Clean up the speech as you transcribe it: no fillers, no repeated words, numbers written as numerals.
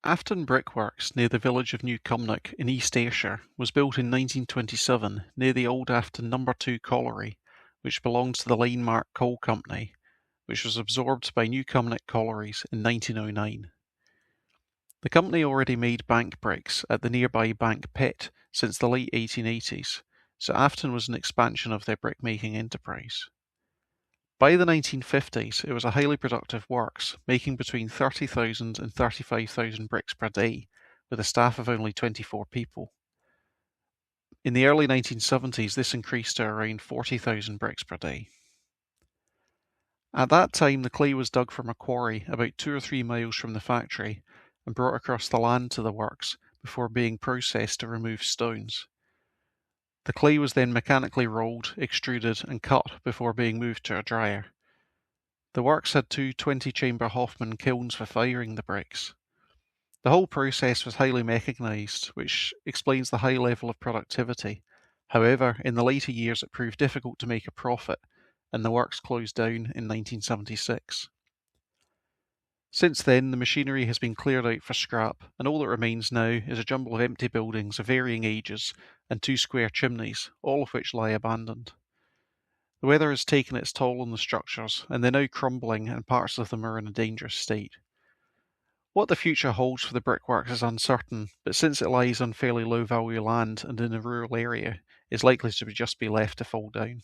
Afton Brickworks, near the village of New Cumnock in East Ayrshire, was built in 1927 near the old Afton No. 2 colliery, which belonged to the Lanemark Coal Company, which was absorbed by New Cumnock Collieries in 1909. The company already made bank bricks at the nearby Bank Pit since the late 1880s, so Afton was an expansion of their brickmaking enterprise. By the 1950s, it was a highly productive works, making between 30,000 and 35,000 bricks per day, with a staff of only 24 people. In the early 1970s, this increased to around 40,000 bricks per day. At that time, the clay was dug from a quarry about 2 or 3 miles from the factory and brought across the land to the works before being processed to remove stones. The clay was then mechanically rolled, extruded, and cut before being moved to a dryer. The works had 2 20-chamber Hoffman kilns for firing the bricks. The whole process was highly mechanised, which explains the high level of productivity. However, in the later years it proved difficult to make a profit, and the works closed down in 1976. Since then, the machinery has been cleared out for scrap, and all that remains now is a jumble of empty buildings of varying ages and 2 square chimneys, all of which lie abandoned. The weather has taken its toll on the structures, and they're now crumbling and parts of them are in a dangerous state. What the future holds for the brickworks is uncertain, but since it lies on fairly low value land and in a rural area, it's likely to just be left to fall down.